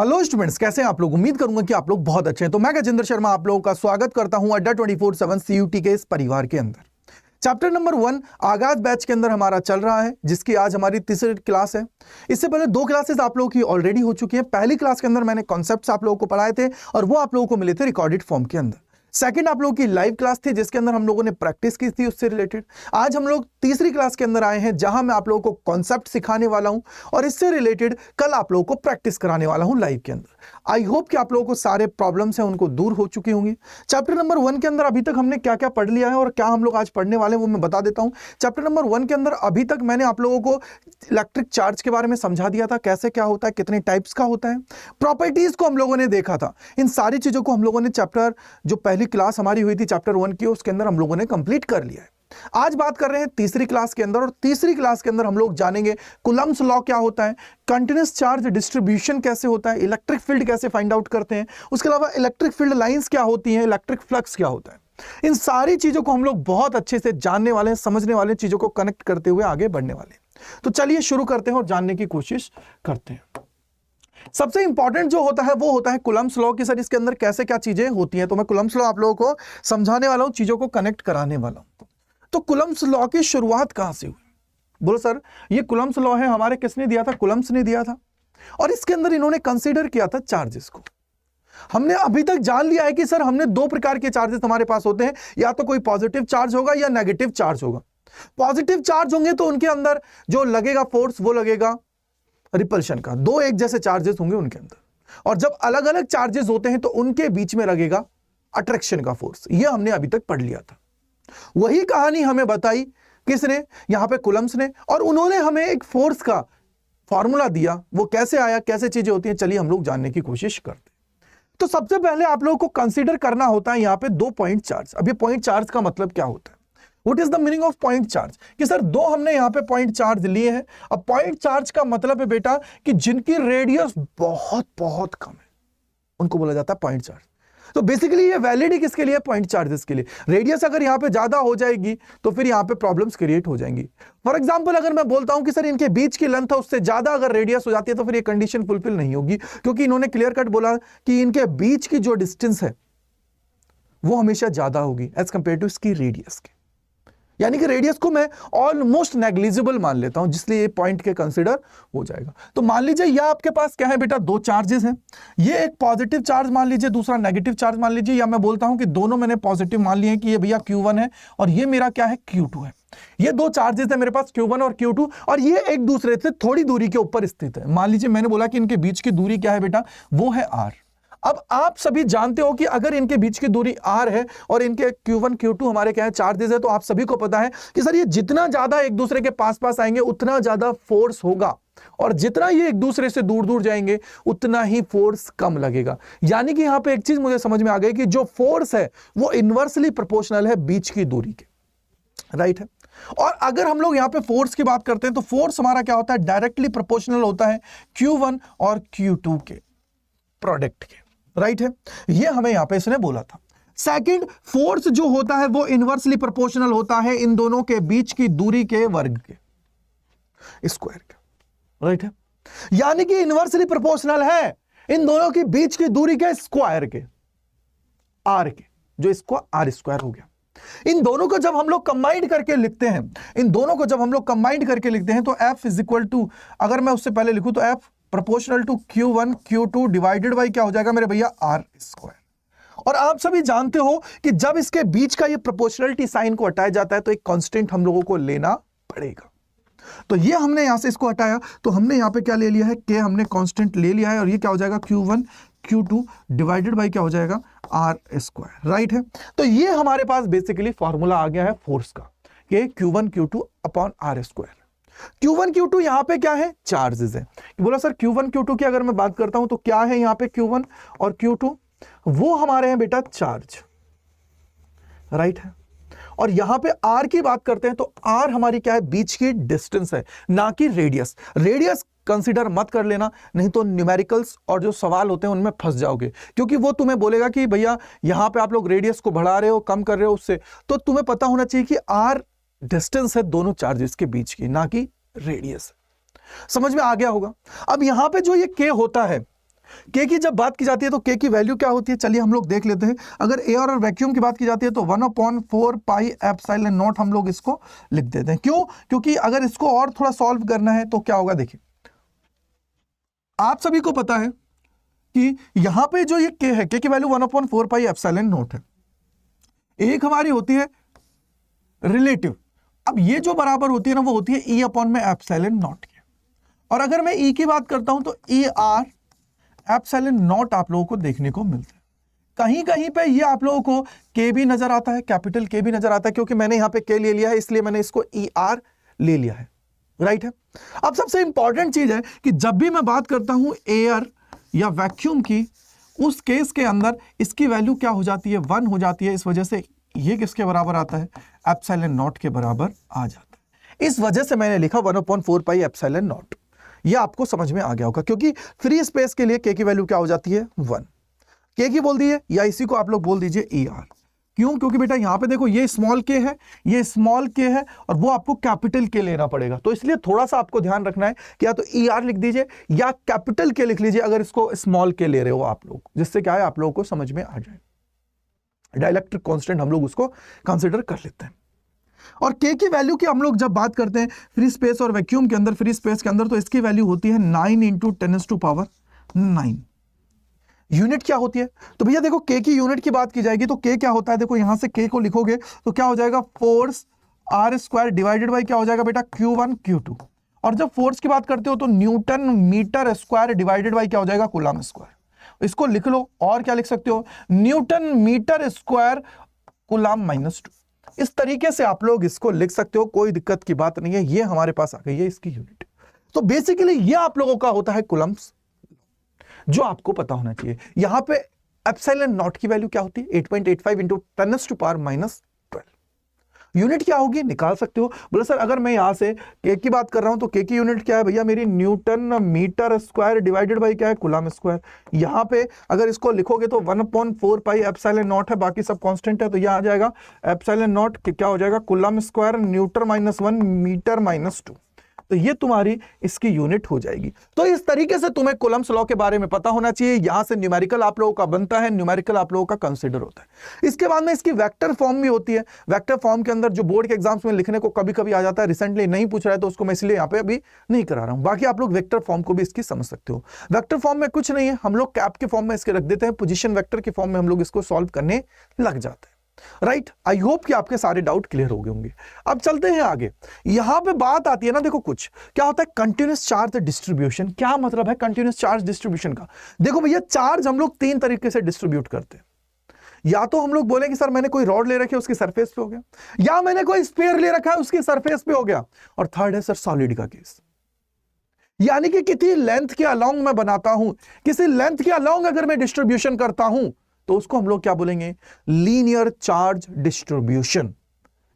Hello students, कैसे हैं आप लोग। उम्मीद करूंगा कि आप लोग बहुत अच्छे हैं। तो मैं गजेंद्र शर्मा आप लोगों का स्वागत करता हूं अड्डा 24/7 सीयूटी के इस परिवार के अंदर। चैप्टर नंबर 1 आगाज बैच के अंदर हमारा चल रहा है, जिसकी आज हमारी तीसरी क्लास है। इससे पहले 2 क्लासेस आप लोगों की ऑलरेडी हो चुकी है। पहली क्लास के अंदर मैंने कॉन्सेप्ट्स आप लोगों को पढ़ाए थे और वो आप लोगों को मिले थे रिकॉर्डेड फॉर्म के अंदर। सेकंड आप लोगों की लाइव क्लास थी, जिसके अंदर हम लोगों ने प्रैक्टिस की थी उससे रिलेटेड। आज हम लोग तीसरी क्लास के अंदर आए हैं, जहां मैं आप लोगों को कॉन्सेप्ट सिखाने वाला हूं और इससे रिलेटेड कल आप लोगों को प्रैक्टिस कराने वाला हूं लाइव के अंदर। आई होप कि आप लोगों को सारे प्रॉब्लम्स हैं उनको दूर हो चुकी होंगी। चैप्टर नंबर 1 के अंदर अभी तक हमने क्या क्या पढ़ लिया है और क्या हम लोग आज पढ़ने वाले हैं वो मैं बता देता हूं। चैप्टर नंबर 1 के अंदर अभी तक मैंने आप लोगों को इलेक्ट्रिक चार्ज के बारे में समझा दिया था, कैसे क्या होता है, कितने टाइप्स का होता है, प्रॉपर्टीज को हम लोगों ने देखा था। इन सारी चीजों को हम लोगों ने चैप्टर जो पहली क्लास हमारी हुई थी चैप्टर 1 की, उसके अंदर हम लोगों ने कंप्लीट कर लिया है। आज बात कर रहे हैं तीसरी क्लास के अंदर, और तीसरी क्लास के अंदर हम लोग जानेंगे कुलम्ब्स लॉ क्या होता है, कंटीन्यूअस चार्ज डिस्ट्रीब्यूशन कैसे होता है, इलेक्ट्रिक फील्ड कैसे फाइंड आउट करते हैं, उसके अलावा इलेक्ट्रिक फील्ड लाइंस क्या होती हैं, इलेक्ट्रिक फ्लक्स क्या होता है। इन सारी चीजों को हम लोग बहुत अच्छे से जानने वाले हैं, समझने वाले हैं, चीजों को कनेक्ट करते हुए आगे बढ़ने वाले हैं। तो चलिए शुरू करते हैं और जानने की कोशिश करते हैं। सबसे इंपॉर्टेंट जो होता है वो होता है कुलम्ब्स लॉ की। सर इसके अंदर कैसे क्या चीजें होती हैं, तो मैं कुलम्ब्स लॉ आप लोगों को समझाने वाला हूं, चीजों को कनेक्ट कराने वाला हूं। तो कुलम्ब्स लॉ की शुरुआत कहां से हुई? बोलो सर, ये कुलम्ब्स लॉ है हमारे किसने दिया था? कुलम्ब्स ने दिया था। और इसके अंदर इन्होंने कंसीडर किया था चार्जेस को। हमने अभी तक जान लिया है कि सर हमने 2 प्रकार के चार्जेस हमारे पास होते हैं, या तो कोई पॉजिटिव चार्ज होगा या नेगेटिव चार्ज होगा। पॉजिटिव चार्ज होंगे तो उनके अंदर जो लगेगा फोर्स वो लगेगा रिपल्शन का, 2 एक जैसे चार्जेस होंगे उनके अंदर। और जब अलग अलग चार्जेस होते हैं तो उनके बीच में लगेगा अट्रैक्शन का फोर्स। ये हमने अभी तक पढ़ लिया था। वही कहानी हमें बताई किसने? यहां पे कुलम्ब्स ने, और उन्होंने हमें एक फोर्स का फॉर्मूला दिया। वो कैसे आया, कैसे चीजें होती हैं, चलिए हम लोग जानने की कोशिश करते हैं। तो सबसे पहले आप लोगों को कंसीडर करना होता है यहां पे 2 पॉइंट चार्ज। अब ये पॉइंट चार्ज का मतलब क्या होता है? What is the meaning of point charge? कि सर 2 हमने यहां पे पॉइंट चार्ज लिए हैं। अब पॉइंट चार्ज का मतलब है बेटा कि जिनकी रेडियस बहुत बहुत कम है उनको बोला जाता है पॉइंट चार्ज। तो बेसिकली ये वैलिड किसके लिए? पॉइंट चार्जेस के लिए। रेडियस अगर यहां पे ज्यादा हो जाएगी तो फिर यहां पे प्रॉब्लम्स क्रिएट हो जाएंगी। फॉर एग्जांपल अगर मैं बोलता हूं कि सर इनके बीच की लेंथ है उससे ज्यादा अगर रेडियस हो जाती है तो फिर ये कंडीशन फुलफिल नहीं होगी, क्योंकि इन्होंने क्लियर कट बोला कि इनके बीच की जो डिस्टेंस है वो हमेशा ज्यादा होगी एज कंपेयर टू इसकी रेडियस के। यानी कि रेडियस को मैं ऑलमोस्ट नेग्लिजिबल मान लेता हूं, जिसलिए ये पॉइंट के कंसीडर हो जाएगा। तो मान लीजिए यह आपके पास क्या है बेटा? 2 चार्जेस हैं। ये एक पॉजिटिव चार्ज मान लीजिए, दूसरा नेगेटिव चार्ज मान लीजिए, या मैं बोलता हूं कि दोनों मैंने पॉजिटिव मान लिए हैं कि ये भैया Q1 है और ये मेरा क्या है? Q2 है। ये 2 चार्जेस है मेरे पास Q1 और Q2, और ये एक दूसरे से थोड़ी दूरी के ऊपर स्थित है। मान लीजिए मैंने बोला कि इनके बीच की दूरी क्या है बेटा? वो है R। अब आप सभी जानते हो कि अगर इनके बीच की दूरी r है और इनके Q1 Q2 हमारे क्या है? चार्जेस है, तो आप सभी को पता है कि सर ये जितना ज्यादा एक दूसरे के पास पास आएंगे उतना ज्यादा फोर्स होगा, और जितना ये एक दूसरे से दूर दूर जाएंगे उतना ही फोर्स कम लगेगा। यानी कि यहां पे एक चीज मुझे समझ में आ गई कि जो फोर्स है वो इनवर्सली प्रोपोर्शनल है बीच की दूरी के, राइट है। और अगर हम लोग यहां पे फोर्स की बात करते हैं तो फोर्स हमारा क्या होता है? डायरेक्टली प्रोपोर्शनल होता है Q1 और Q2 के प्रोडक्ट के, राइट है। ये हमें यहां पे इसने बोला था। सेकंड, फोर्स जो होता है वो इनवर्सली प्रोपोर्शनल होता है इन दोनों के बीच की दूरी के वर्ग के, स्क्वायर के, राइट है। यानी कि इनवर्सली प्रोपोर्शनल है इन दोनों के बीच की दूरी के स्क्वायर के, आर के, जो इसको आर स्क्वायर हो गया। इन दोनों को जब हम लोग कंबाइंड करके लिखते हैं, तो F इज इक्वल टू, अगर मैं उससे पहले लिखूं तो F proportional to Q1 Q2 divided by क्या हो जाएगा मेरे भैया? R square. और आप सभी जानते हो कि जब इसके बीच का ये प्रोपोर्शनलिटी साइन को हटाया जाता है तो एक कांस्टेंट हम लोगों को लेना पड़ेगा। तो ये हमने यहां से इसको हटाया, तो हमने यहां पे क्या ले लिया है? K हमने कांस्टेंट ले लिया है, और ये क्या हो जाएगा? Q1 Q2 डिवाइडेड बाई क्या हो जाएगा? R स्क्वायर, राइट है। तो ये हमारे पास बेसिकली फॉर्मूला आ गया है फोर्स का, कि Q1 Q2 upon R square. Q1 Q2 यहां पे क्या है? चार्जेस है। बोला सर Q1 Q2 की अगर मैं बात करता हूं तो क्या है यहां पे? Q1 और Q2 वो हमारे हैं बेटा चार्ज, राइट है। और यहां पे R की बात करते हैं तो R हमारी क्या है? बीच की डिस्टेंस है, ना कि रेडियस। रेडियस कंसीडर मत कर लेना, नहीं तो न्यूमेरिकल्स और जो सवाल होते हैं उनमें फंस जाओगे, क्योंकि वो तुम्हें बोलेगा कि भैया यहां पे आप लोग रेडियस को बढ़ा रहे हो, कम कर रहे हो उससे। तो तुम्हें पता होना चाहिए कि R डिस्टेंस है दोनों चार्जेस के बीच की, ना कि रेडियस। समझ में आ गया होगा। अब यहां पे जो ये K होता है के की जब बात की जाती है तो के की वैल्यू क्या होती है, चलिए हम लोग देख लेते हैं। अगर एयर और वैक्यूम की बात की जाती है तो 1/4 पाई एप्सिलॉन नॉट हम लोग इसको लिख देते हैं। क्यों? क्योंकि अगर इसको और थोड़ा सॉल्व करना है तो क्या होगा, देखिए आप सभी को पता है कि यहां पे जो ये के है, के की वैल्यू 1/4 पाई एप्सिलॉन नॉट है। एक हमारी होती है रिलेटिव, अब ये जो बराबर होती है ना वो होती है ई अपॉन में एप्सिलॉन नॉट की। और अगर मैं ई की बात करता हूं तो ई आर एप्सिलॉन नॉट आप लोगों को देखने को मिलता है। कहीं कहीं पे ये आप लोगों को के भी नजर आता है, कैपिटल के भी नजर आता है, क्योंकि मैंने यहां पे के ले लिया है इसलिए मैंने इसको ई आर ले लिया है, राइट है। अब सबसे इंपॉर्टेंट चीज है कि जब भी मैं बात करता हूं एयर या वैक्यूम की, उस केस के अंदर इसकी वैल्यू क्या हो जाती है, 1 हो जाती है। इस वजह से ये किसके बराबर आता है, एप्सिलॉन नॉट के बराबर आ जाता है। इस वजह से मैंने लिखा 1/4 पाई एप्सिलॉन नॉट। ये आपको समझ में आ गया होगा, क्योंकि फ्री स्पेस के लिए के की वैल्यू क्या हो जाती है, 1। के की बोल दिए, या इसी को आप लोग बोल दीजिए ई आर। क्यों? क्योंकि बेटा यहां पे देखो ये स्मॉल के है, ये स्मॉल के है, और वो आपको कैपिटल के लेना पड़ेगा। तो इसलिए थोड़ा सा आपको ध्यान रखना है कि या तो ई आर लिख दीजिए या कैपिटल के लिख लीजिए अगर इसको स्मॉल के ले रहे हो आप लोग, जिससे क्या है आप लोगों को समझ में आ जाए। डाइलेक्ट्रिक कांस्टेंट हम लोग उसको कंसीडर कर लेते हैं। और के की वैल्यू की हम लोग जब बात करते हैं फ्री स्पेस और वैक्यूम के अंदर, फ्री स्पेस के अंदर, तो इसकी वैल्यू होती है 9 × 10⁻⁹ यूनिट क्या होती है। तो भैया देखो के की यूनिट की बात की जाएगी तो के क्या होता है, देखो यहां से के को लिखोगे तो क्या हो जाएगा, फोर्स r² डिवाइडेड बाई क्या हो जाएगा बेटा, Q1 Q2। और जब फोर्स की बात करते हो तो newton metre square divided by क्या हो जाएगा, कूलम स्क्वायर। इसको लिख लो, और क्या लिख सकते हो, न्यूटन मीटर स्क्वायर कूलम -2। इस तरीके से आप लोग इसको लिख सकते हो, कोई दिक्कत की बात नहीं है। ये हमारे पास आ गई है इसकी यूनिट। तो बेसिकली ये आप लोगों का होता है कूलम्स, जो आपको पता होना चाहिए। यहां पे एप्सिलॉन नॉट की वैल्यू क्या होती है, 8.85 × 10⁻⁻12। यूनिट क्या होगी निकाल सकते हो। बोले सर अगर मैं यहां से के की बात कर रहा हूं तो के की यूनिट क्या है भैया, मेरी newton metre square divided by क्या है, कूलम स्क्वायर। यहां पे अगर इसको लिखोगे तो 1/4 पाई एप्सिलॉन नॉट है, बाकी सब कांस्टेंट है, तो यह आ जाएगा एप्सिलॉन नॉट क्या हो जाएगा, कूलम स्क्वायर न्यूटन -1 मीटर -2। तो ये तुम्हारी इसकी यूनिट हो जाएगी। तो इस तरीके से तुम्हें कूलम्स लॉ के बारे में पता होना चाहिए। यहां से न्यूमेरिकल आप लोगों का बनता है, न्यूमेरिकल आप लोगों का कंसीडर होता है। इसके बाद में इसकी वेक्टर फॉर्म भी होती है। वेक्टर फॉर्म के अंदर जो बोर्ड के एग्जाम्स में लिखने को कभी कभी आ जाता है, रिसेंटली नहीं पूछ रहा है तो उसको मैं इसलिए यहाँ पे अभी नहीं करा रहा हूं। बाकी आप लोग वेक्टर फॉर्म को भी इसकी समझ सकते हो। वेक्टर फॉर्म में कुछ नहीं है, हम लोग कैप के फॉर्म में इसके रख देते हैं, पोजीशन वेक्टर के फॉर्म में हम लोग इसको सॉल्व करने लग जाते हैं। राइट, आई होप कि आपके सारे डाउट क्लियर हो गए होंगे। अब चलते हैं आगे। यहां पे बात आती है ना, देखो कुछ क्या होता है कंटीन्यूअस चार्ज डिस्ट्रीब्यूशन। क्या मतलब है कंटीन्यूअस चार्ज डिस्ट्रीब्यूशन का? देखो भैया चार्ज हम लोग 3 तरीके से डिस्ट्रीब्यूट करते हैं। या तो हम लोग बोले कि सर मैंने कोई रॉड ले रखी है उसकी सरफेस पे हो गया, या मैंने कोई स्फीयर ले रखा है उसकी सरफेस पे हो गया, और थर्ड है सर सॉलिड का केस। यानी कि किसी लेंथ के अलोंग मैं बनाता हूं, किसी लेंथ के अलोंग अगर मैं डिस्ट्रीब्यूशन करता हूं तो उसको हम लोग क्या बोलेंगे, लीनियर चार्ज डिस्ट्रीब्यूशन।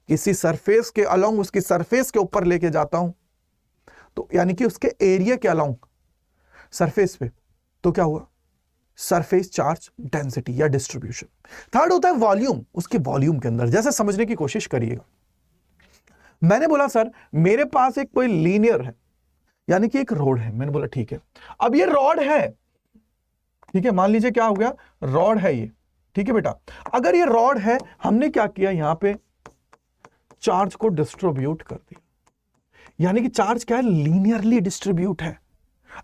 किसी सरफेस के अलोंग, उसकी सरफेस के ऊपर लेके जाता हूं तो यानी कि उसके एरिया के अलोंग सरफेस पे, तो क्या हुआ, सरफेस चार्ज डेंसिटी या डिस्ट्रीब्यूशन। थर्ड होता है वॉल्यूम, उसके वॉल्यूम के अंदर। जैसे समझने की कोशिश करिएगा, मैंने बोला सर मेरे पास एक कोई लीनियर है, यानी कि एक रॉड है। मैंने बोला ठीक है, अब ये रॉड है, ठीक है, मान लीजिए क्या हो गया, रॉड है ये, ठीक है बेटा। अगर ये रॉड है, हमने क्या किया, यहां पे चार्ज को डिस्ट्रीब्यूट कर दिया, यानी कि चार्ज क्या है, लीनियरली डिस्ट्रीब्यूट है।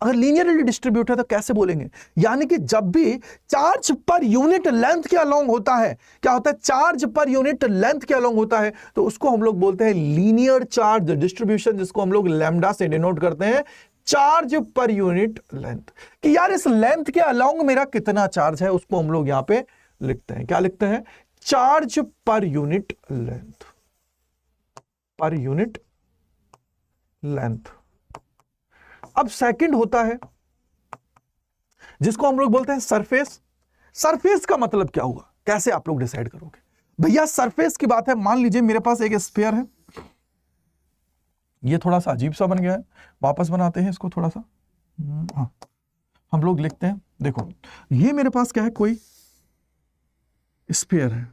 अगर लीनियरली डिस्ट्रीब्यूट है तो कैसे बोलेंगे, यानी कि जब भी चार्ज पर यूनिट लेंथ के अलोंग होता है, क्या होता है, चार्ज पर यूनिट लेंथ के अलोंग होता है, तो उसको हम लोग बोलते हैं लीनियर चार्ज डिस्ट्रीब्यूशन, जिसको हम लोग लैम्डा से डिनोट करते हैं, चार्ज पर यूनिट लेंथ। कि यार इस लेंथ के अलोंग मेरा कितना चार्ज है, उसको हम लोग यहां पे लिखते हैं, क्या लिखते हैं, charge per unit length, per unit length. अब सेकंड होता है जिसको हम लोग बोलते हैं सरफेस। सरफेस का मतलब क्या हुआ, कैसे आप लोग डिसाइड करोगे भैया, सरफेस की बात है, मान लीजिए मेरे पास एक स्फीयर है, ये थोड़ा सा अजीब सा बन गया है, वापस बनाते हैं इसको थोड़ा सा। हाँ, हम लोग लिखते हैं, देखो ये मेरे पास क्या है, कोई स्फीयर है,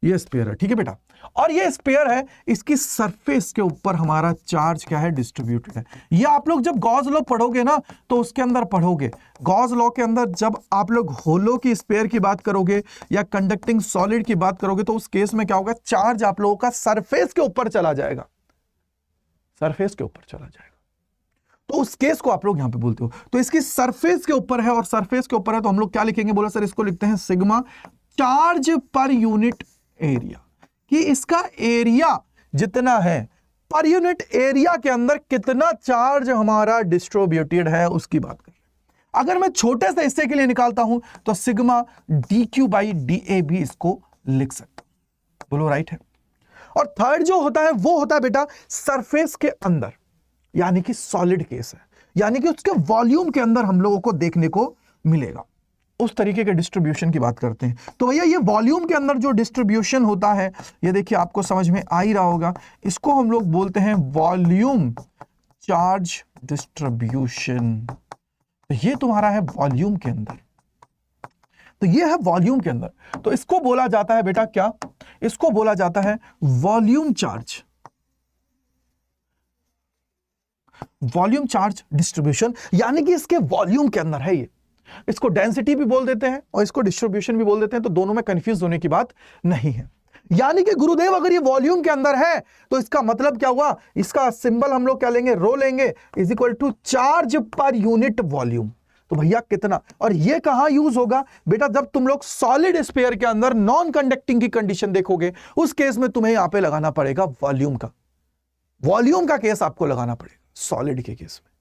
ये स्फीयर है, ठीक है बेटा। और ये स्फीयर है, इसकी सरफेस के ऊपर हमारा चार्ज क्या है, डिस्ट्रीब्यूटेड है। ये आप लोग जब गॉस लॉ पढ़ोगे ना तो उसके अंदर पढ़ोगे, गॉस लॉ के अंदर जब आप लोग होलो की स्फीयर की बात करोगे या कंडक्टिंग सॉलिड की बात करोगे तो उस केस में क्या होगा, चार्ज आप लोगों का सरफेस के ऊपर चला जाएगा, सरफेस के ऊपर चला जाएगा। तो उस केस को आप लोग यहां पे बोलते हो। तो इसकी सरफेस के ऊपर है, और सरफेस के ऊपर है तो हम लोग क्या लिखेंगे, बोला सर इसको लिखते हैं sigma charge per unit area, कि इसका एरिया जितना है पर यूनिट एरिया के अंदर कितना चार्ज हमारा डिस्ट्रीब्यूटेड है उसकी बात करें। अगर मैं छोटे से हिस्से के लिए निकालता हूं तो सिग्मा dq बाई dA भी इसको लिख सकता हूं, बोलो राइट है। और थर्ड जो होता है वो होता है बेटा सरफेस के अंदर, यानी कि सॉलिड केस है, यानी कि उसके वॉल्यूम के अंदर हम लोगों को देखने को मिलेगा, उस तरीके के डिस्ट्रीब्यूशन की बात करते हैं। तो भैया ये वॉल्यूम के अंदर जो डिस्ट्रीब्यूशन होता है, ये देखिए आपको समझ में आ ही रहा होगा, इसको हम लोग बोलते हैं वॉल्यूम चार्ज डिस्ट्रीब्यूशन। तो ये तुम्हारा है वॉल्यूम के अंदर, तो ये है वॉल्यूम के अंदर। तो इसको बोला जाता है बेटा क्या, इसको बोला जाता है volume charge, volume charge distribution, यानी कि इसके वॉल्यूम के अंदर है ये। इसको डेंसिटी भी बोल देते हैं और इसको डिस्ट्रीब्यूशन भी बोल देते हैं, तो दोनों में कंफ्यूज होने की बात नहीं है। यानी कि गुरुदेव अगर ये वॉल्यूम के अंदर है तो इसका मतलब क्या हुआ, इसका सिंबल हम लोग क्या लेंगे, रो लेंगे, is equal to charge per unit volume. तो भैया कितना, और ये कहां यूज होगा बेटा, जब तुम लोग सॉलिड स्फीयर के अंदर नॉन कंडक्टिंग की कंडीशन देखोगे, उस केस में तुम्हें यहां पे लगाना पड़ेगा वॉल्यूम का, वॉल्यूम का केस आपको लगाना पड़ेगा सॉलिड के केस में।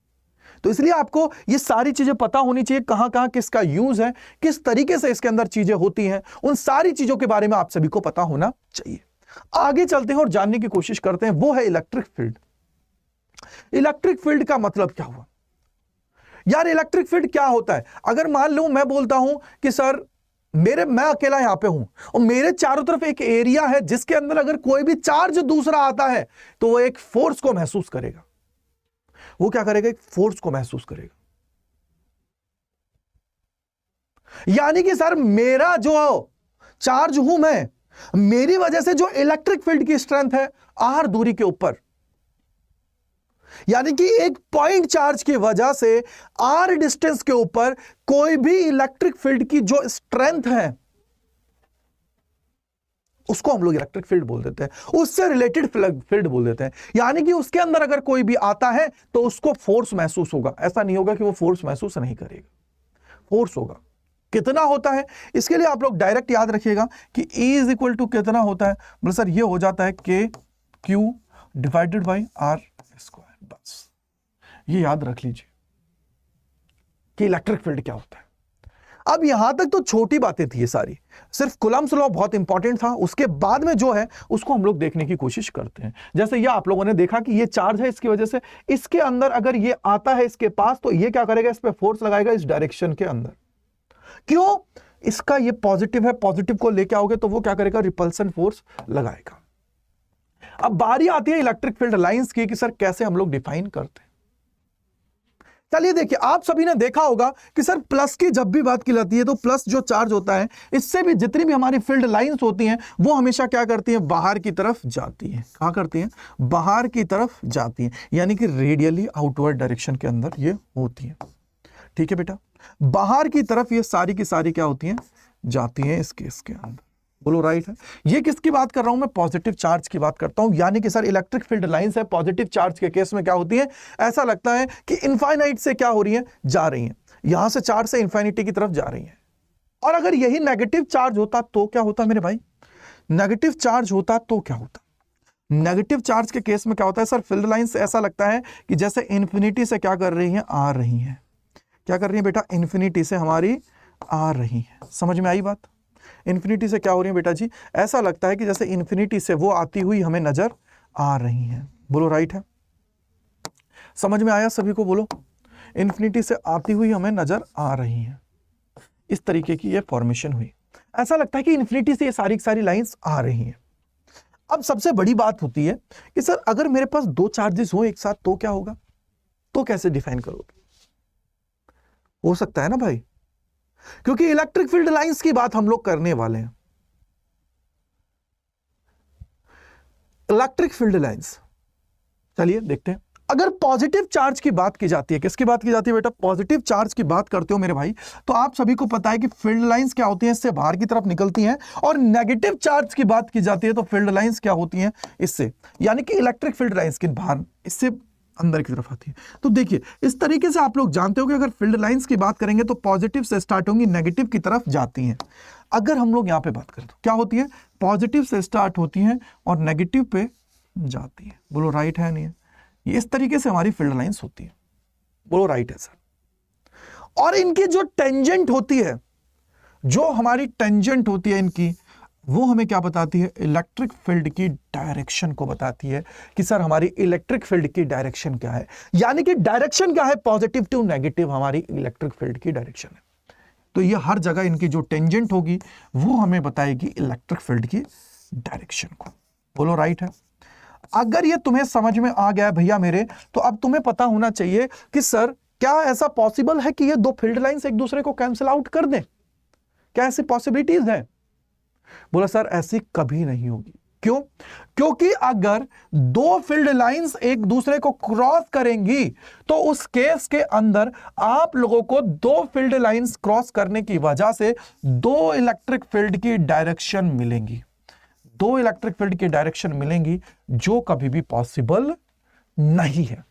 तो इसलिए आपको ये सारी चीजें पता होनी चाहिए, कहां कहां किसका यूज है, किस तरीके से इसके अंदर चीजें होती हैं, उन सारी चीजों के बारे में आप सभी को पता होना चाहिए। आगे चलते हैं और जानने की कोशिश करते हैं, वो है इलेक्ट्रिक फील्ड। इलेक्ट्रिक फील्ड का मतलब क्या हुआ यार, इलेक्ट्रिक फील्ड क्या होता है। अगर मान लो मैं बोलता हूं कि सर मैं अकेला यहां पे हूं और मेरे चारों तरफ एक एरिया है जिसके अंदर अगर कोई भी चार्ज दूसरा आता है तो वो एक फोर्स को महसूस करेगा, वो क्या करेगा, एक फोर्स को महसूस करेगा। यानी कि सर मेरा जो चार्ज हूं मैं, मेरी वजह से जो इलेक्ट्रिक फील्ड की स्ट्रेंथ है r दूरी के ऊपर, यानी कि एक पॉइंट चार्ज की वजह से r डिस्टेंस के ऊपर कोई भी इलेक्ट्रिक फील्ड की जो स्ट्रेंथ है उसको हम लोग इलेक्ट्रिक फील्ड बोल देते हैं, उससे रिलेटेड फील्ड बोल देते हैं। यानी कि उसके अंदर अगर कोई भी आता है तो उसको फोर्स महसूस होगा, ऐसा नहीं होगा कि वो फोर्स महसूस नहीं करेगा, फोर्स होगा। कितना होता है, इसके लिए आप लोग डायरेक्ट याद रखिएगा कि E इज इक्वल टू कितना होता है, मतलब सर ये हो जाता है K Q divided by R square. बस ये याद रख लीजिए कि इलेक्ट्रिक फील्ड क्या होता है। अब यहां तक तो छोटी बातें थी ये सारी, सिर्फ कूलम्ब्स लॉ बहुत इंपॉर्टेंट था, उसके बाद में जो है उसको हम लोग देखने की कोशिश करते हैं। जैसे ये आप लोगों ने देखा कि ये चार्ज है, इसकी वजह से इसके अंदर अगर ये आता है इसके पास तो ये क्या करेगा, इस पे फोर्स लगाएगा इस डायरेक्शन के अंदर। क्यों, इसका ये पॉजिटिव है, पॉजिटिव को लेके आओगे तो वो क्या करेगा, रिपल्सन फोर्स लगाएगा। अब बारी आती है इलेक्ट्रिक फील्ड लाइंस की कि सर कैसे हम लोग डिफाइन करते हैं। चलिए देखिए, आप सभी ने देखा होगा कि सर प्लस की जब भी बात की जाती है तो प्लस जो चार्ज होता है, इससे भी जितनी भी हमारी फील्ड लाइंस होती हैं वो हमेशा क्या करती हैं, बाहर की तरफ जाती हैं। कहां करती हैं, बाहर की तरफ जाती हैं, यानी कि रेडियली आउटवर्ड डायरेक्शन के अंदर ये होती हैं। ठीक है बेटा, बाहर की तरफ ये सारी की सारी क्या होती हैं, जाती हैं इस केस के अंदर। बोलो राइट है। ये किसकी बात कर रहा हूं मैं, पॉजिटिव चार्ज की बात करता हूं। यानी कि सर इलेक्ट्रिक फील्ड लाइंस है, पॉजिटिव चार्ज के केस में क्या होती है, ऐसा लगता है कि इनफाइनाइट से क्या हो रही है, जा रही है, यहां से चार्ज से इनफाइनिटी की तरफ जा रही है। और अगर यही नेगेटिव चार्ज होता तो क्या होता मेरे भाई, नेगेटिव चार्ज होता तो क्या होता, नेगेटिव चार्ज के केस में क्या होता है सर, फील्ड लाइंस ऐसा लगता है कि जैसे इन्फिनिटी से क्या कर रही है, आ रही है। क्या कर रही है बेटा, इन्फिनिटी से हमारी आ रही है। समझ में आई बात, इन्फिनिटी से क्या हो रही है बेटा जी, ऐसा लगता है कि जैसे इन्फिनिटी से वो आती हुई हमें नजर आ रही है। बोलो राइट है, समझ में आया सभी को, बोलो इन्फिनिटी से आती हुई हमें नजर आ रही है। इस तरीके की ये फॉर्मेशन हुई, ऐसा लगता है कि इन्फिनिटी से ये सारी सारी लाइंस आ रही हैं। अब सबसे बड़ी बात होती है कि सर अगर मेरे पास दो चार्जेस हो एक साथ तो क्या होगा, तो कैसे डिफाइन करोगे। हो सकता है ना भाई, क्योंकि इलेक्ट्रिक फील्ड लाइंस की बात हम लोग करने वाले हैं। इलेक्ट्रिक फील्ड लाइंस, चलिए देखते हैं। अगर पॉजिटिव चार्ज की बात की जाती है, किसकी बात की जाती है बेटा? पॉजिटिव चार्ज की बात करते हो मेरे भाई, तो आप सभी को पता है कि फील्ड लाइंस क्या होती हैं, इससे बाहर की तरफ निकलती हैं। और नेगेटिव चार्ज की बात की जाती है तो फील्ड लाइंस क्या होती हैं, इससे, यानी कि इलेक्ट्रिक फील्ड लाइंस के बाहर, इससे अंदर की तरफ आती है। तो देखिए इस तरीके से आप लोग जानते हो कि अगर फील्ड लाइंस की बात करेंगे तो पॉजिटिव से स्टार्ट होंगी, नेगेटिव की तरफ जाती हैं। अगर हम लोग यहां पे बात करें तो क्या होती है? पॉजिटिव से स्टार्ट होती हैं और नेगेटिव पे जाती है। बोलो राइट है नहीं है? ये इस तरीके से हमारी फील्ड लाइंस होती है। बोलो राइट है सर। और इनकी जो टेंजेंट होती है, जो हमारी टेंजेंट होती है इनकी, वो हमें क्या बताती है? इलेक्ट्रिक फील्ड की डायरेक्शन को बताती है कि सर हमारी इलेक्ट्रिक फील्ड की डायरेक्शन क्या है, यानी कि डायरेक्शन क्या है? पॉजिटिव टू नेगेटिव हमारी इलेक्ट्रिक फील्ड की डायरेक्शन है। तो ये हर जगह इनकी जो टेंजेंट होगी वो हमें बताएगी इलेक्ट्रिक फील्ड की डायरेक्शन को। बोलो राइट है। अगर ये तुम्हें समझ में आ गया भैया मेरे, तो अब तुम्हें पता होना चाहिए कि सर क्या ऐसा पॉसिबल है कि ये दो फील्ड लाइंस एक दूसरे को कैंसिल आउट कर दें? क्या ऐसी पॉसिबिलिटीज है? बोला सर ऐसी कभी नहीं होगी। क्यों? क्योंकि अगर दो फील्ड लाइंस एक दूसरे को क्रॉस करेंगी तो उस केस के अंदर आप लोगों को दो फील्ड लाइंस क्रॉस करने की वजह से दो इलेक्ट्रिक फील्ड की डायरेक्शन मिलेंगी, दो इलेक्ट्रिक फील्ड की डायरेक्शन मिलेंगी, जो कभी भी पॉसिबल नहीं है।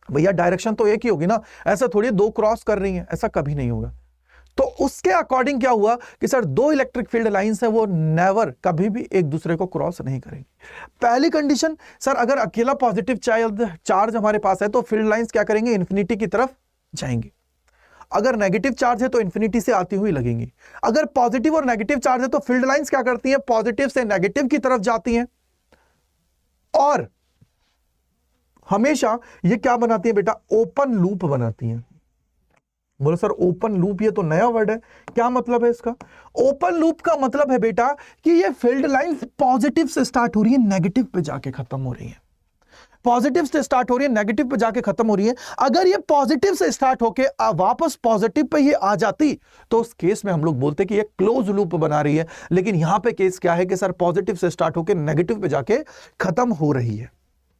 भैया डायरेक्शन तो एक ही होगी ना, ऐसा थोड़ी दो क्रॉस कर रही हैं, ऐसा कभी नहीं होगा। तो उसके अकॉर्डिंग क्या हुआ कि सर दो इलेक्ट्रिक फील्ड लाइंस है वो नेवर, कभी भी एक दूसरे को क्रॉस नहीं करेंगी। पहली कंडीशन, सर अगर अकेला पॉजिटिव चार्ज हमारे पास है तो फील्ड लाइंस क्या करेंगे? इन्फिनिटी की तरफ जाएंगी। अगर नेगेटिव चार्ज है तो इन्फिनिटी से आती हुई लगेंगी। अगर पॉजिटिव और नेगेटिव चार्ज है तो फील्ड लाइंस क्या करती हैं? पॉजिटिव से नेगेटिव की तरफ जाती हैं। और हमेशा ये क्या बनाती है बेटा? ओपन लूप बनाती हैं। बोलो सर ओपन लूप, ये तो नया वर्ड है, क्या मतलब है इसका? ओपन लूप का मतलब है बेटा कि ये फील्ड लाइंस पॉजिटिव से स्टार्ट हो रही है, नेगेटिव पे जाके खत्म हो रही है। पॉजिटिव से स्टार्ट हो रही है, नेगेटिव पे जाके खत्म हो रही है। अगर ये पॉजिटिव से स्टार्ट होके वापस पॉजिटिव पे ये आ जाती तो उस केस में हम लोग बोलते कि ये क्लोज लूप बना रही है। लेकिन यहां पे केस क्या है कि सर पॉजिटिव से स्टार्ट होके नेगेटिव पे जाके खत्म हो रही है।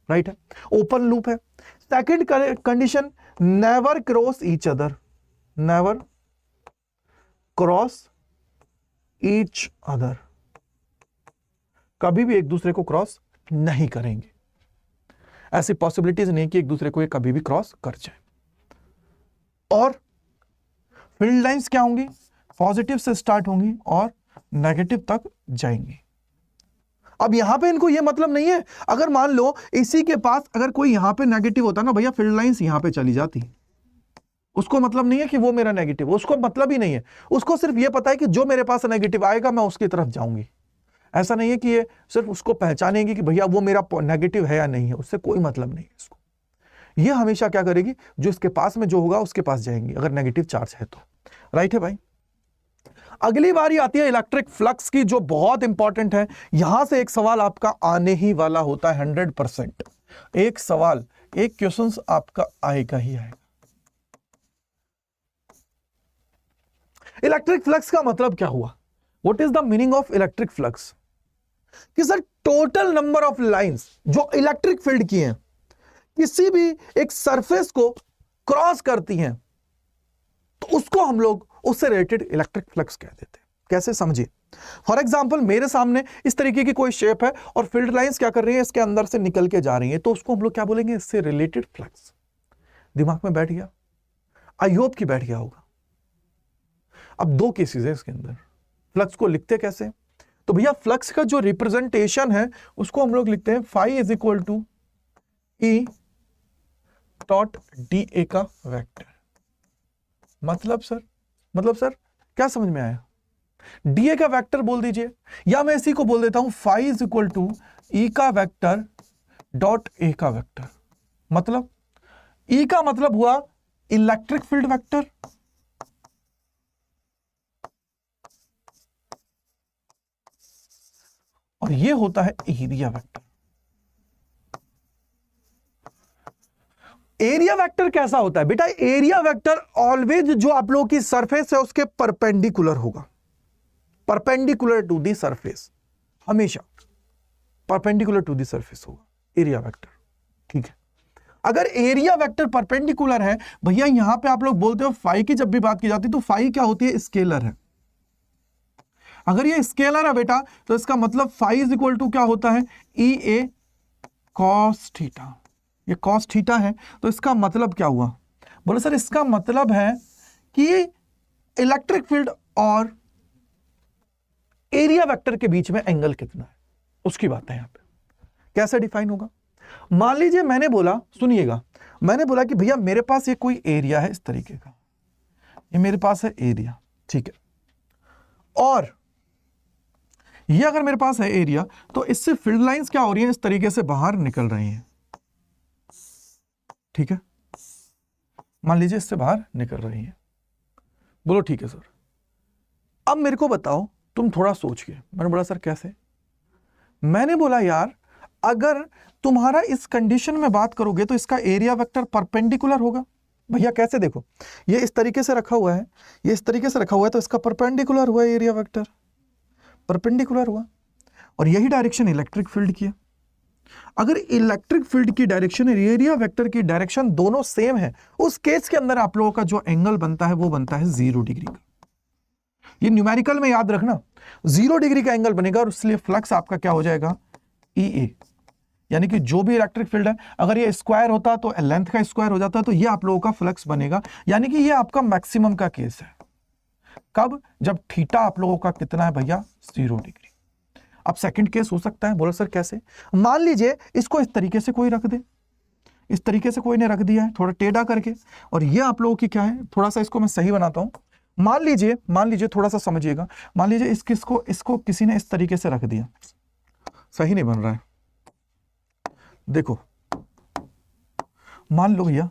राइट है, ओपन लूप है। Second condition, never cross each other, never cross each other, कभी भी एक दूसरे को क्रॉस नहीं करेंगे। ऐसी पॉसिबिलिटीज नहीं कि एक दूसरे को ये कभी भी क्रॉस कर जाए। और फील्ड लाइंस क्या होंगी? पॉजिटिव से स्टार्ट होंगी और नेगेटिव तक जाएंगी। अब यहां पे इनको ये मतलब नहीं है, अगर मान लो इसी के पास अगर कोई यहां पे नेगेटिव होता ना भैया, फील्ड लाइंस यहां पे चली जाती, उसको मतलब नहीं है कि वो मेरा नेगेटिव, उसको मतलब ही नहीं है। उसको सिर्फ ये पता है कि जो मेरे पास नेगेटिव आएगा मैं उसकी तरफ जाऊंगी। ऐसा नहीं है कि ये सिर्फ उसको पहचानेगी कि भैया वो मेरा नेगेटिव है या नहीं है, उससे कोई मतलब नहीं है इसको। ये हमेशा क्या करेगी? जो इसके पास में जो होगा उसके पास जाएंगी, अगर नेगेटिव चार्ज है तो। राइट है भाई। अगली बारी आती है इलेक्ट्रिक फ्लक्स की, जो बहुत इंपॉर्टेंट है। यहां से एक सवाल आपका आने ही वाला होता है 100%। एक सवाल, एक क्वेश्चन आपका आएगा ही आएगा। इलेक्ट्रिक फ्लक्स का मतलब क्या हुआ? What is the meaning of electric flux? कि sir total number of lines जो इलेक्ट्रिक फील्ड की हैं किसी भी एक सरफेस को क्रॉस करती हैं तो उसको हम लोग उससे रिलेटेड इलेक्ट्रिक फ्लक्स कह देते हैं। कैसे समझिए? फॉर एग्जांपल मेरे सामने इस तरीके की कोई शेप है और फील्ड लाइंस क्या कर रही है? इसके अंदर से निकल के जा रही है, तो उसको हम लोग क्या बोलेंगे? इससे रिलेटेड फ्लक्स। दिमाग में बैठ गया? आई होप कि बैठ गया होगा। अब दो केसेस है इसके अंदर। फ्लक्स को लिखते कैसे? तो भैया फ्लक्स का जो रिप्रेजेंटेशन है उसको हम लोग लिखते हैं phi is equal to E dot D A का वेक्टर। मतलब सर क्या समझ में आया? डी ए का वेक्टर बोल दीजिए, या मैं इसी को बोल देता हूं फाई इज इक्वल टू ई का वेक्टर डॉट ए का वेक्टर। मतलब ई का मतलब हुआ इलेक्ट्रिक फील्ड वेक्टर, और ये होता है एरिया वेक्टर। एरिया वेक्टर कैसा होता है बेटा? एरिया वेक्टर ऑलवेज जो आप लोगों की सरफेस है उसके परपेंडिकुलर होगा, परपेंडिकुलर टू दी सरफेस हमेशा। परपेंडिकुलर टू द सरफेस होगा, एरिया वेक्टर। ठीक है, अगर एरिया वेक्टर परपेंडिकुलर है, भैया यहां पे आप लोग बोलते हो फाई की जब भी बात की जाती है तो फाई क्या होती है, स्केलर है। अगर ये स्केलर है बेटा तो इसका मतलब फाई इज इक्वल टू क्या होता है, ई ए कॉस थीटा। ये कॉस थीटा है तो इसका मतलब क्या हुआ, बोले सर इसका मतलब है कि इलेक्ट्रिक फील्ड और एरिया वेक्टर के बीच में एंगल कितना है, उसकी बात है यहां पे। कैसे डिफाइन होगा, मान लीजिए मैंने बोला, सुनिएगा, मैंने बोला कि भैया मेरे पास ये कोई एरिया है इस तरीके का, ये मेरे पास है एरिया, ठीक है, और ये अगर मेरे पास है एरिया तो इससे फील्ड लाइंस क्या हो रही हैं, इस तरीके से बाहर निकल रही हैं। ठीक है, मान लीजिए इससे बाहर निकल रही हैं। बोलो ठीक है सर, अब मेरे को बताओ, तुम थोड़ा सोच के। मैंने बोला सर कैसे, मैंने बोला यार अगर तुम्हारा इस कंडीशन में बात करोगे तो इसका एरिया वेक्टर परपेंडिकुलर होगा। भैया कैसे, देखो ये इस तरीके से रखा हुआ है, ये इस तरीके से रखा हुआ है तो इसका परपेंडिकुलर हुआ एरिया वेक्टर, परपेंडिकुलर हुआ, और यही डायरेक्शन इलेक्ट्रिक फील्ड की है। अगर इलेक्ट्रिक फील्ड की डायरेक्शन और एरिया वेक्टर की डायरेक्शन दोनों सेम है, उस केस के अंदर आप लोगों का जो एंगल बनता है वो बनता है 0 डिग्री का। ये न्यूमेरिकल में याद रखना, 0 डिग्री का एंगल बनेगा और इसलिए फ्लक्स आपका क्या हो जाएगा, ई ए, यानी कि जो भी इलेक्ट्रिक फील्ड है, अगर ये स्क्वायर होता तो लेंथ का स्क्वायर हो जाता, तो ये आप लोगों का फ्लक्स बनेगा, यानी कि ये आपका मैक्सिमम का केस है। कब, जब थीटा आप लोगों का कितना है भैया, 0 डिग्री। अब सेकंड केस हो सकता है, बोलो सर कैसे, मान लीजिए इसको इस तरीके से कोई रख दे, इस तरीके से कोई ने रख दिया है थोड़ा टेढ़ा करके, और ये आप लोगों की क्या है, थोड़ा सा इसको मैं सही बनाता हूं। मान लीजिए थोड़ा सा समझिएगा, मान लीजिए इसको किसी ने इस तरीके से रख दिया, सही नहीं बन रहा है। देखो मान लो भैया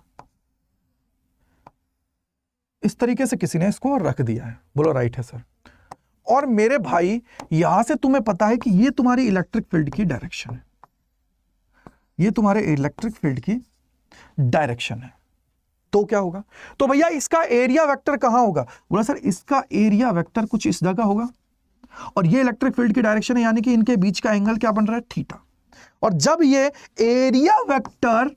इस तरीके से किसी ने इसको रख दिया है, बोलो राइट है सर, और मेरे भाई यहां से तुम्हें पता है कि ये तुम्हारी इलेक्ट्रिक फील्ड की डायरेक्शन है, ये तुम्हारे इलेक्ट्रिक फील्ड की डायरेक्शन है, तो क्या होगा, तो भैया इसका एरिया वेक्टर कहां होगा, बोला सर इसका एरिया वेक्टर कुछ इस जगह होगा, और ये इलेक्ट्रिक फील्ड की डायरेक्शन है, यानी कि इनके बीच का एंगल क्या बन रहा है, थीटा। और जब ये एरिया वेक्टर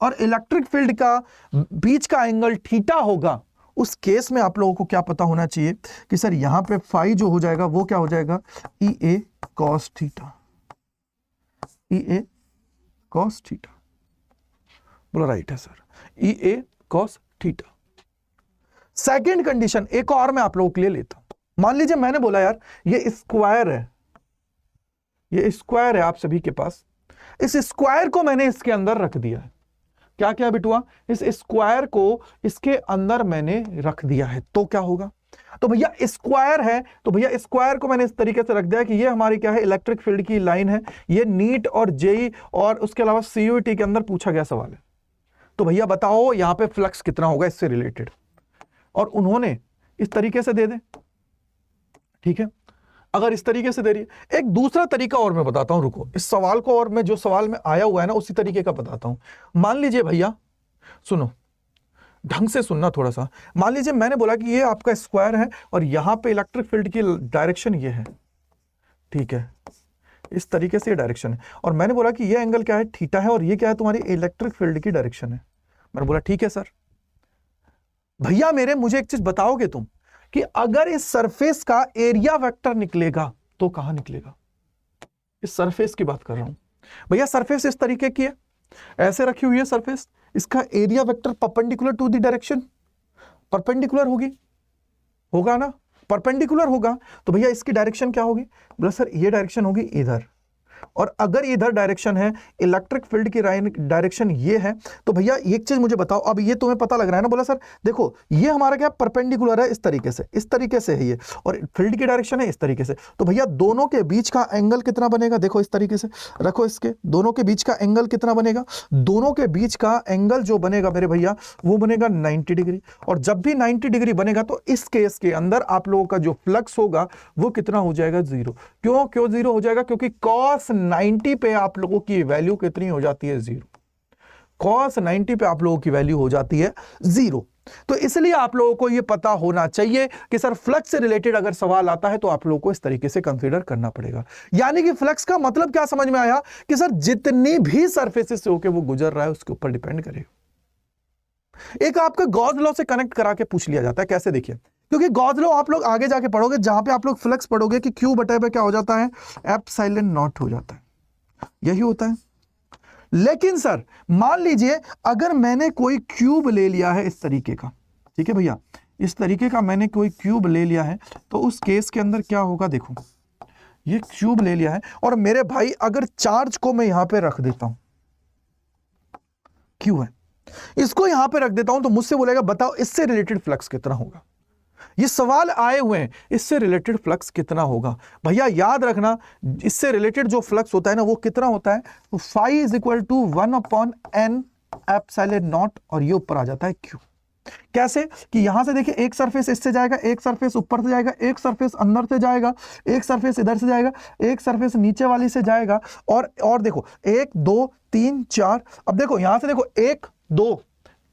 और इलेक्ट्रिक फील्ड का बीच का एंगल थीटा होगा, उस केस में आप लोगों को क्या पता होना चाहिए कि सर यहां पे फाई जो हो जाएगा वो क्या हो जाएगा, ई ए कॉस थीटा, ई ए कॉस थीटा। बोलो राइट है सर, ई ए कॉस थीटा। सेकेंड कंडीशन एक और मैं आप लोगों के लिए लेता हूं, मान लीजिए मैंने बोला यार ये स्क्वायर है, ये स्क्वायर है आप सभी के पास, इस स्क्वायर को मैंने इसके अंदर रख दिया है, क्या क्या बिटुआ, इस स्क्वायर को इसके अंदर मैंने रख दिया है, तो क्या होगा, तो भैया स्क्वायर है, तो भैया स्क्वायर को मैंने इस तरीके से रख दिया कि ये हमारी क्या है, इलेक्ट्रिक फील्ड की लाइन है। ये नीट और जेई और उसके अलावा सीयूईटी के अंदर पूछा गया सवाल है। तो भैया बताओ यहां पे फ्लक्स कितना होगा इससे रिलेटेड, और उन्होंने इस तरीके से दे दे, ठीक है, अगर इस तरीके से दे रही है। एक दूसरा तरीका और मैं बताता हूं, रुको इस सवाल को, और मैं जो सवाल में आया हुआ है ना उसी तरीके का बताता हूं। मान लीजिए भैया सुनो, ढंग से सुनना थोड़ा सा, मान लीजिए मैंने बोला कि ये आपका स्क्वायर है और यहां पे इलेक्ट्रिक फील्ड की डायरेक्शन ये है, ठीक है, इस तरीके से ये डायरेक्शन है, और मैंने बोला कि ये एंगल क्या है, थीटा है, और ये क्या है, तुम्हारी इलेक्ट्रिक फील्ड की डायरेक्शन है। मैंने बोला ठीक है सर, भैया मेरे मुझे एक चीज बताओगे तुम कि अगर इस सरफेस का एरिया वेक्टर निकलेगा तो कहां निकलेगा, इस सरफेस की बात कर रहा हूं भैया। सरफेस इस तरीके की है, ऐसे रखी हुई है सरफेस, इसका area vector perpendicular to the direction, perpendicular होगा ना, परपेंडिकुलर होगा, तो भैया इसकी डायरेक्शन क्या होगी, बोला सर ये डायरेक्शन होगी इधर, और अगर इधर डायरेक्शन है, इलेक्ट्रिक फील्ड की डायरेक्शन ये है, तो भैया एक चीज मुझे बताओ, अब ये तुम्हें पता लग रहा है ना, बोला सर देखो ये हमारा क्या परपेंडिकुलर है इस तरीके से है ये, और फील्ड की डायरेक्शन है इस तरीके से, तो भैया दोनों के बीच का एंगल कितना बनेगा, देखो इस तरीके से रखो, इसके दोनों के बीच का एंगल कितना बनेगा, दोनों के बीच का एंगल जो बनेगा मेरे भैया वो बनेगा 90 डिग्री, और जब भी 90 डिग्री बनेगा तो इस केस के अंदर आप लोगों का जो फ्लक्स होगा वो कितना हो जाएगा, 0। क्यों 0 हो जाएगा, क्योंकि कॉस 90 पे आप लोगों की वैल्यू कितनी हो जाती है, 0। cos 90 पे आप लोगों की वैल्यू हो जाती है 0। तो इसलिए आप लोगों को यह पता होना चाहिए कि सर फ्लक्स से रिलेटेड अगर सवाल आता है तो आप लोगों को इस तरीके से कंसीडर करना पड़ेगा। यानी कि फ्लक्स का मतलब क्या समझ में आया कि सर जितनी भी सरफेसेस से होकर वो गुजर रहा है उसके ऊपर डिपेंड करेगा। एक आपका गॉस लॉ से कनेक्ट करा के पूछ लिया जाता है, कैसे देखिए, क्योंकि गॉस लॉ आप लोग आगे जाके पढ़ोगे, जहां पे आप लोग फ्लक्स पढ़ोगे कि क्यू बटे पे क्या हो जाता है, एप्सिलॉन नॉट हो जाता है, यही होता है। लेकिन सर मान लीजिए अगर मैंने कोई क्यूब ले लिया है इस तरीके का, ठीक है भैया, इस तरीके का मैंने कोई क्यूब ले लिया है, तो उस केस के अंदर क्या होगा, देखो ये क्यूब ले लिया है और मेरे भाई अगर चार्ज को मैं यहां पे रख देता हूं, क्यू है, इसको यहां पे रख देता हूं, तो मुझसे बोलेगा बताओ इससे रिलेटेड फ्लक्स कितना होगा। ये सवाल आए हुए हैं, इससे रिलेटेड फ्लक्स कितना होगा। भैया याद रखना, इससे रिलेटेड जो फ्लक्स होता है ना वो कितना होता है, तो phi is equal to 1/n epsilon naught, और ये ऊपर आ जाता है क्यू। कैसे कि यहां से देखिए एक सरफेस इससे जाएगा, एक सरफेस ऊपर से जाएगा, एक सरफेस अंदर से जाएगा, एक सरफेस इधर से जाएगा, एक सरफेस नीचे वाली से जाएगा, और देखो 1 2 3 4, अब देखो यहां से देखो 1 2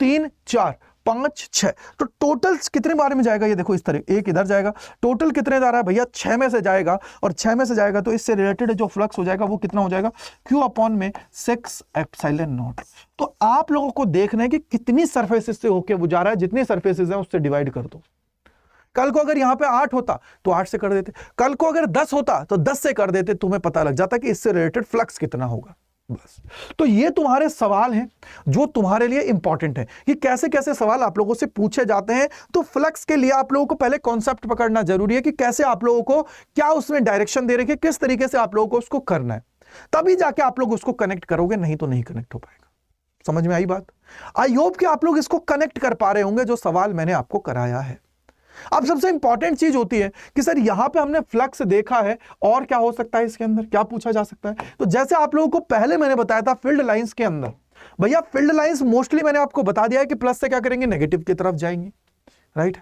3 4 5 6, तो टोटल कितने बार में जाएगा, ये देखो इस तरह, एक इधर जाएगा, टोटल कितने जा रहा है भैया, 6 में से जाएगा, और 6 में से जाएगा तो इससे रिलेटेड जो फ्लक्स हो जाएगा वो कितना हो जाएगा, Q अपॉन में 6 एप्सिलॉन नॉट। तो आप लोगों को देखना है कि कितनी सरफेसेस से होके वो जा रहा है, जितनी सरफेसेस हैं उससे डिवाइड कर दो। कल को अगर यहां पे 8 होता तो 8 से कर देते, कल को अगर 10 होता तो 10 से कर देते, तुम्हें पता लग जाता कि इससे रिलेटेड फ्लक्स कितना होगा। बस, तो ये तुम्हारे सवाल हैं जो तुम्हारे लिए इंपॉर्टेंट है कि कैसे कैसे सवाल आप लोगों से पूछे जाते हैं। तो फ्लक्स के लिए आप लोगों को पहले कॉन्सेप्ट पकड़ना जरूरी है कि कैसे आप लोगों को क्या उसमें डायरेक्शन दे रखी है, किस तरीके से आप लोगों को उसको करना है, तभी जाके आप लोग उसको कनेक्ट करोगे, नहीं तो नहीं कनेक्ट हो पाएगा। समझ में आई बात? आई होप कि आप लोग इसको कनेक्ट कर पा रहे होंगे जो सवाल मैंने आपको कराया है। अब सबसे इंपॉर्टेंट चीज होती है कि सर यहां पे हमने फ्लक्स देखा है, और क्या हो सकता है इसके अंदर, क्या पूछा जा सकता है। तो जैसे आप लोगों को पहले मैंने बताया था फील्ड लाइंस के अंदर, भैया फील्ड लाइंस मोस्टली मैंने आपको बता दिया है कि प्लस से क्या करेंगे, नेगेटिव की तरफ जाएंगे, राइट।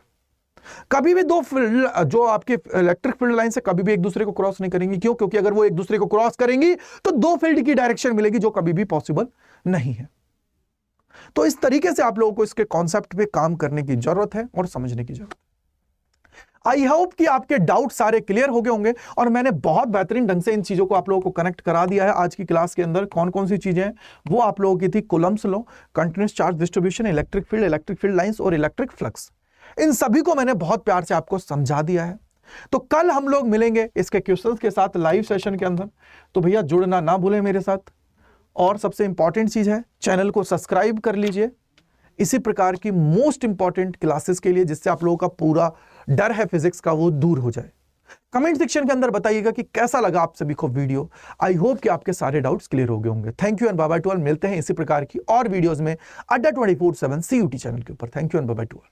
कभी भी दो फील्ड जो आपके इलेक्ट्रिक फील्ड लाइन से कभी भी एक दूसरे को क्रॉस नहीं करेंगी। क्यों? क्योंकि अगर वो एक दूसरे को क्रॉस करेंगी तो दो फील्ड की डायरेक्शन मिलेगी, जो कभी भी पॉसिबल नहीं है। तो इस तरीके से आप लोगों को इसके कॉन्सेप्ट पे काम करने की जरूरत है और समझने की जरूरत है। आई होप कि आपके डाउट सारे क्लियर हो गए होंगे, और मैंने बहुत बेहतरीन ढंग से इन चीजों को आप लोगों को कनेक्ट करा दिया है। आज की क्लास के अंदर कौन कौन सी चीजें हैं वो आप लोगों की थी, Coulomb's law, continuous charge distribution, electric field lines और इलेक्ट्रिक फ्लक्स। इन सभी को मैंने बहुत प्यार से आपको समझा दिया है। तो कल हम लोग मिलेंगे इसके क्वेश्चंस के साथ लाइव सेशन के अंदर। तो भैया जुड़ना ना भूलें मेरे साथ, और सबसे इंपॉर्टेंट चीज है चैनल को सब्सक्राइब कर लीजिए इसी प्रकार की मोस्ट इंपॉर्टेंट क्लासेस के लिए, जिससे आप लोगों का पूरा डर है फिजिक्स का वो दूर हो जाए। कमेंट सेक्शन के अंदर बताइएगा कि कैसा लगा आप सभी को वीडियो। आई होप कि आपके सारे डाउट्स क्लियर हो गए होंगे। Thank you and bye bye to all. मिलते हैं इसी प्रकार की और वीडियोस में अड्डा 24/7 CUT चैनल के ऊपर। Thank you and bye bye to all.